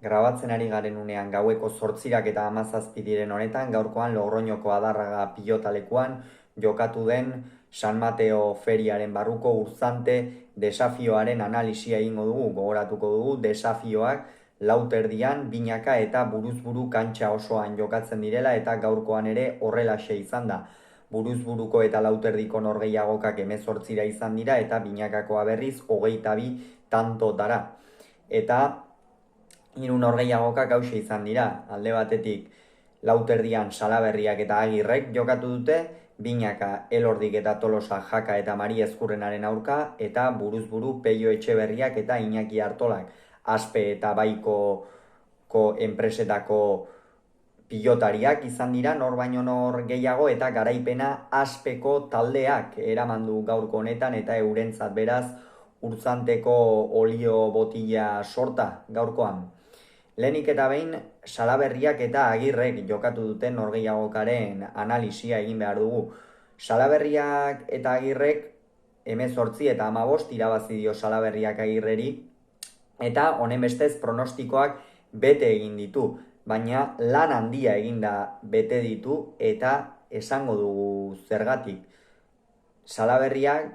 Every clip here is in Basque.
Grabatzen ari garen unean gaueko 8 eta 17 diren honetan, gaurkoan Logroñoko Adarraga pilotalekuan jokatu den San Mateo feriaren barruko Urzante desafioaren analisia egingo dugu, gogoratuko dugu desafioak lauterdian, binaka eta buruzburu kantxa osoan jokatzen direla eta gaurkoan ere horrelaxe izan da. Buruzburuko eta lauterdiko norgehiagokak 18 izan dira eta binakakoa berriz 22 tantotara. Eta hiru norgehiagokak hauxe izan dira, alde batetik lauterdian Salaberriak eta Agirrek jokatu dute, binaka Elordik eta Tolosa Jaka eta Mari Ezkurrenaren aurka, eta buruzburu Peio Etxeberriak eta Iñaki Artolak Aspe eta Baiko enpresetako pilotariak izan dira, nor baino nor gehiago, eta garaipena Aspeko taldeak eramandu gaurko honetan, eta eurentzat beraz Urzanteko olio botila sorta gaurkoan. Lehenik eta behin, Salaberriak eta Agirrek jokatu duten norgehiagokaren analisia egin behar dugu. Salaberriak eta Agirrek 18 eta 15 irabazi dio Salaberriak Agirreri, eta honen bestez pronostikoak bete egin ditu, baina lan handia eginda bete ditu eta esango dugu zergatik. Salaberriak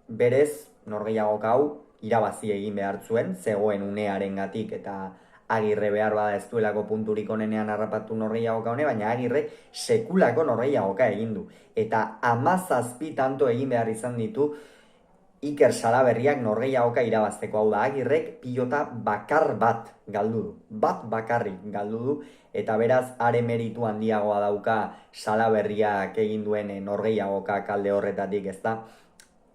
berez norgehiagoka hau irabazi egin behar zuen, zegoen unearengatik eta Agirre behar bada ez duelako punturik onenean harrapatu norgehiagoka hone, baina Agirre sekulako norgehiagoka egin du. Eta 17 tanto egin behar izan ditu Iker Salaberriak norgehiagoka irabazteko. Hau da, Agirrek pilota bakar bat galdu du. Bat bakarrik galdu du, eta beraz are meritu handiagoa dauka Salaberriak egin duen norgehiagoka kalde horretatik, ezta.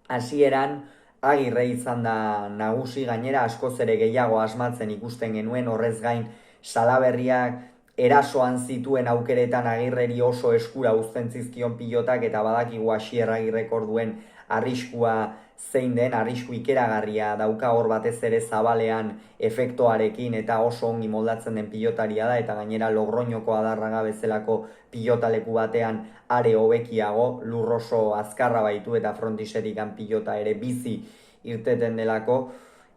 Hasieran Agirre izan da nagusi, gainera askoz ere gehiago asmatzen ikusten genuen, horrez gain Salaberriak erasoan zituen aukeretan Agirreri oso eskura uzten zizkion pilotak, eta badakigu Asier Agirrek orduen arriskua zein den, arrisku ikeragarria dauka hor batez ere zabalean efektoarekin, eta oso ongi moldatzen den pilotaria da, eta gainera Logroñoko Adarraga bezalako pilotaleku batean are hobekiago, lur oso azkarra baitu eta frontisetikan pilota ere bizi irteten delako,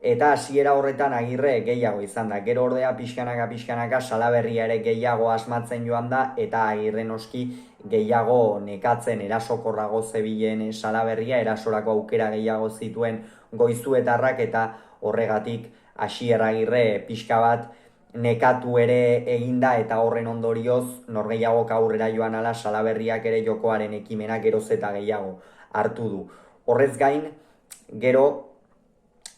eta hasiera horretan Agirre gehiago izan da. Gero ordea pixkanaka Salaberria ere gehiago asmatzen joan da, eta Agirre noski gehiago nekatzen erasokorrago zebilen Salaberria, erasorako aukera gehiago zituen goizuetarrak, eta horregatik Asier Agirre pixka bat nekatu ere eginda, eta horren ondorioz norgehiagok aurrera joan ala Salaberriak ere jokoaren ekimena geroz eta gehiago hartu du. Horrez gain, gero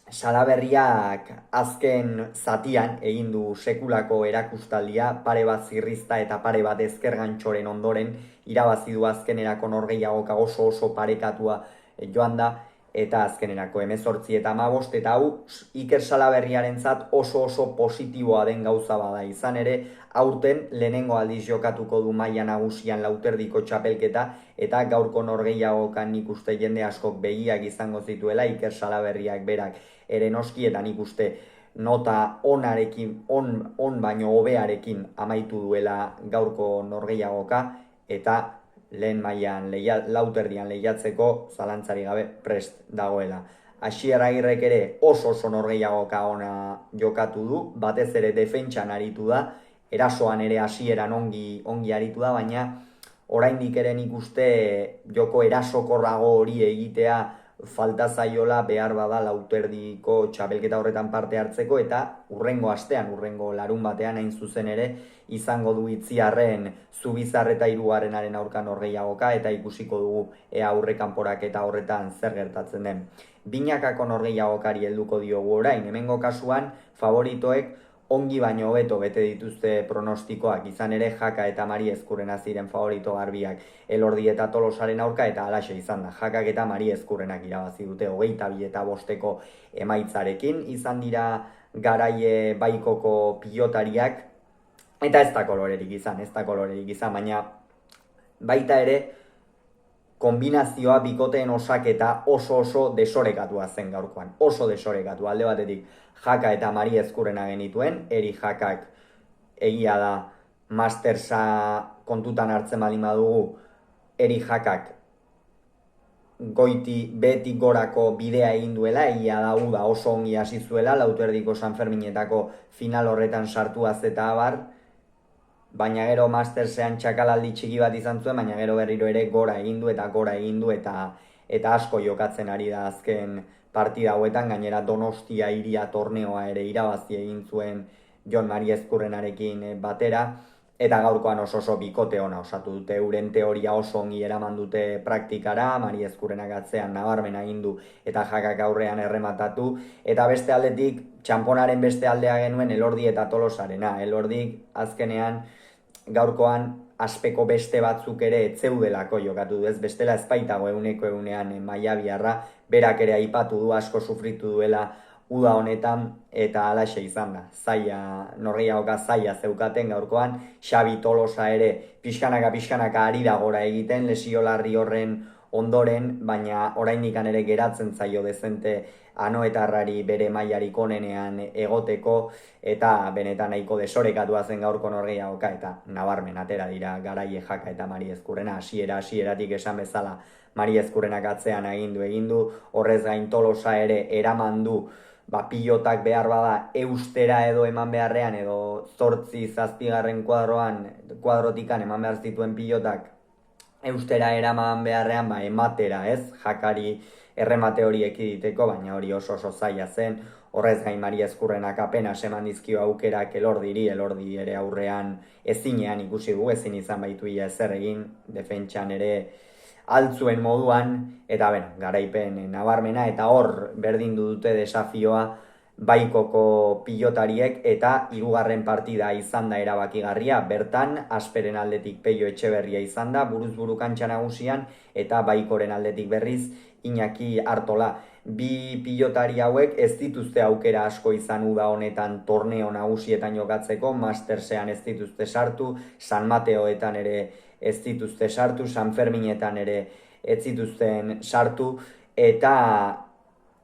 Salaberriak azken zatian egin du sekulako erakustaldia, pare bat zirrizta eta pare bat ezkergantxoren ondoren irabazi du azkenerako norgehiagoka oso parekatua joan da, eta azkenerako 18 eta 15, eta hau Iker Salaberriarentzat oso positiboa den gauza bada. Izan ere, aurten lehenengo aldiz jokatuko du maila nagusian lauterdiko txapelketa, eta gaurko norgehiagokan nik uste jende askok begiak izango zituela, Iker Salaberriak berak ere noski, eta nik uste nota onarekin, on baino hobearekin amaitu duela gaurko norgehiagoka, eta lehen mailan lauterdian lehiatzeko zalantzari gabe prest dagoela. Asier Agirrek ere oso norgehiagoka ona jokatu du, batez ere defentsan aritu da, erasoan ere hasieran ongi aritu da, baina oraindik ere nik uste joko erasokorrago hori egitea falta zaiola behar bada lauterdiko txapelketa horretan parte hartzeko, eta urrengo astean, urrengo larun batean hain zuzen ere, izango du Itziarren Zubizar eta Hirugarrenaren aurka norgehiagoka, eta ikusiko dugu ea aurrekanporak eta horretan zer gertatzen den. Binakako norgehiagokari helduko diogu orain, hemengo kasuan favoritoek ongi baino hobeto bete dituzte pronostikoak, izan ere Jaka eta Mari Ezkurrena ziren favorito garbiak Elordi eta Tolosaren aurka, eta halaxe izan da. Jakak eta Mari Ezkurrenak irabazi dute 22 eta 5 emaitzarekin, izan dira garaie baikoko pilotariak, eta ez da kolorerik izan, baina baita ere kombinazioa bikoteen osaketa oso desorekatua zen gaurkoan, oso desorekatu. Alde batetik Jaka eta Mari Ezkurrena genituen, Eri Jakak egia da Mastersa kontutan hartzen baldin badugu, Eri Jakak behetik gorako bidea egin duela, egia da uda oso ongi hasi zuela, Lauterriko San Ferminetako final horretan sartuaz eta abar, baina gero Mastersean txakalaldi txiki bat izan zuen, baina gero berriro ere gora egin du eta asko jokatzen ari da azken partida hauetan, gainera Donostia hiria torneoa ere irabazi egin zuen Jon Mari Ezkurrenarekin batera, eta gaurkoan oso bikote ona osatu dute, euren teoria oso ongi eraman dute praktikara, Mari Ezkurrenak atzean nabarmena egin du eta Jakak aurrean errematatu, eta beste aldetik, txamponaren beste aldea genuen Elordi eta Tolosarena. Elordik azkenean gaurkoan aspeko beste batzuk ere etzeudelako jokatu du, ez bestela ezpaitago euneko eunean mailabiarra, berak ere aipatu du asko sufritu duela uda honetan, eta halaxe izan da. Norgehiagoka zaila zeukaten gaurkoan, Xabi Tolosa ere pixkanaka ari da gora egiten, lesio larri horren ondoren, baina oraindik ere geratzen zaio dezente Anoetarrari bere mailarik onenean egoteko, eta benetan nahiko desorekatua zen gaurko Norgehiagoka, eta nabarmen atera dira Garaie, Jaka eta Mari Ezkurrena, hasieratik esan bezala Mari Ezkurrenak atzean egin du, horrez gain Tolosa ere eraman du, pilotak behar bada eustera edo eman beharrean, edo 8-7 kuadrotikan eman behar zituen pilotak eustera eraman beharrean, ematera, ez? Jakari erremate hori ekiditeko, baina hori oso zaila zen. Horrez gain Mari Ezkurrenak apenas eman dizkio aukerak Elordi ere aurrean ezinean ikusi du, ezin izan baitu ezer egin, defentsan ere altzuen moduan, eta garaipen nabarmena, eta hor berdin dute desafioa Baikoko pilotariek, eta hirugarren partida izan da erabakigarria, bertan Asperen aldetik Peio Etxeberria izan da, buruz buru kantxa nagusian, eta Baikoren aldetik berriz Iñaki Artola. Bi pilotari hauek ez dituzte aukera asko izan uda honetan torneo nagusietan jokatzeko, Mastersean ez dituzte sartu, San Mateoetan ere ez dituzte sartu, San Ferminetan ere ez zituzten sartu, eta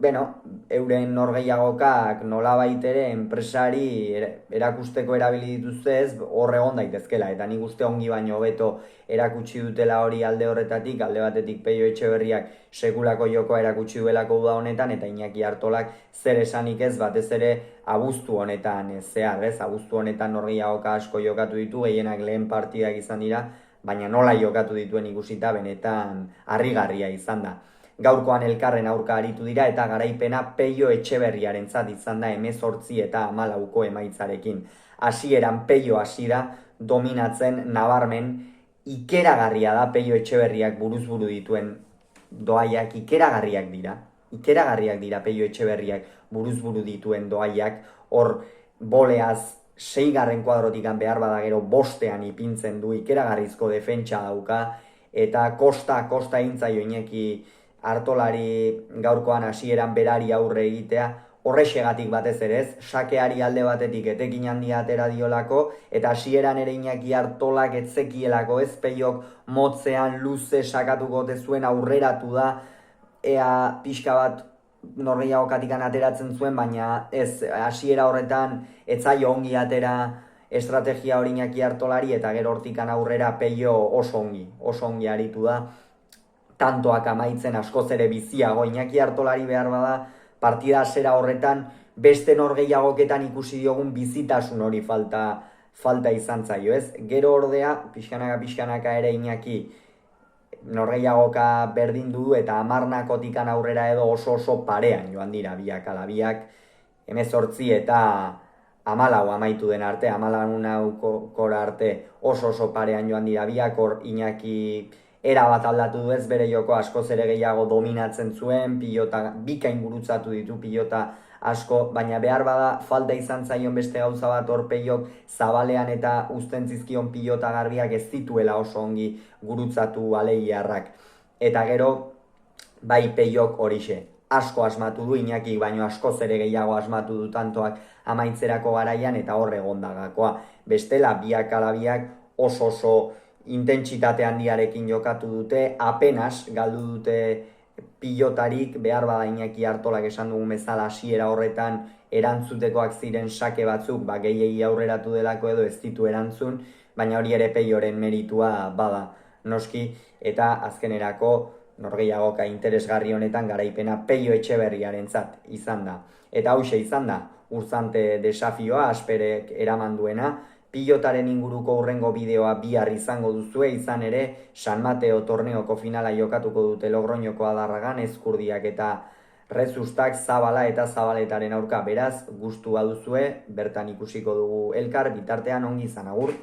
euren Norgehiagokak nolabait ere enpresari erakusteko erabili dituzte ez, hor egon daitezkela, eta nik uste ongi baino hobeto erakutsi dutela hori alde horretatik, alde batetik Peio Etxeberriak sekulako jokoa erakutsi duelako uda honetan, eta Iñaki Artolak zer esanik ez, batez ere abuztu honetan zehar, ez? Abuztu honetan Norgehiagoka asko jokatu ditu, gehienak lehen partidak izan dira, baina nola jokatu dituen ikusita benetan harrigarria izan da. Gaurkoan elkarren aurka aritu dira, eta garaipena Peio Etxeberriarentzat izan da 18 eta 14 emaitzarekin. Hasieran Peio hasi da dominatzen nabarmen, ikeragarria da Peio Etxeberriak buruz buru dituen doaiak, ikeragarriak dira Peio Etxeberriak buruz buru dituen doaiak, hor boleaz 6. kuadrotikan behar bada gero 5ean ipintzen du, ikeragarrizko defentsa dauka, eta kosta intzaio Iñaki Artolari gaurkoan hasieran berari aurre egitea, horrexegatik batez ere ez, sakeari alde batetik etekin handia atera diolako, eta hasieran ere Iñaki Artolak etzekielako ez, Peiok motzean luze sakatuko zuen, aurreratu da, ea pixka bat Norgehiagokatikan ateratzen zuen, baina ez, hasiera horretan etzaio ongi atera estrategia hori Iñaki Artolari, eta gero hortikan aurrera Peio oso ongi aritu da, tantoak amaitzen askoz ere biziago. Iñaki Artolari behar bada partida hasiera horretan beste Norgehiagoketan ikusi diogun bizitasun hori falta izan zaio, ez? Gero ordea, pixkanaka ere Iñaki Norgehiagoka berdin du, eta 10 aurrera edo oso parean joan dira biak ala biak, 18 eta 14 amaitu den arte, 14 arte oso parean joan dira biak, hor Iñaki erabat aldatu du ez, bere joko askoz ere gehiago dominatzen zuen, pilota bikain gurutzatu ditu pilota asko, baina behar bada falta izan zaion beste gauza bat, hor Peiok zabalean eta uzten zizkion pilota garbiak ez zituela oso ongi gurutzatu aleiarrak. Eta gero, bai Peiok horixe, asko asmatu du Iñaki, baino askoz ere gehiago asmatu du tantoak amaitzerako garaian, eta hor egondagakoa. Bestela, biak ala biak oso intentsitate handiarekin jokatu dute, apenas galdu dute pilotarik, behar bada Iñaki Artolak esan dugun bezala hasiera horretan erantzutekoak ziren sake batzuk, gehiegi aurreratu delako edo ez ditu erantzun, baina hori ere Peioren meritua bada noski, eta azkenerako norgehiagoka interesgarri honetan garaipena Peio Etxeberriarentzat izan da. Eta hauxe izan da, Urzante desafioa asperek eraman duena, pilotaren inguruko hurrengo bideoa bihar izango duzue, izan ere San Mateo torneoko finala jokatuko dute Logroñoko Adarragan, Ezkurdiak eta Rezustak Zabala eta Zabaletaren aurka, beraz, gustua duzue, bertan ikusiko dugu elkar, bitartean ongi izan, agur.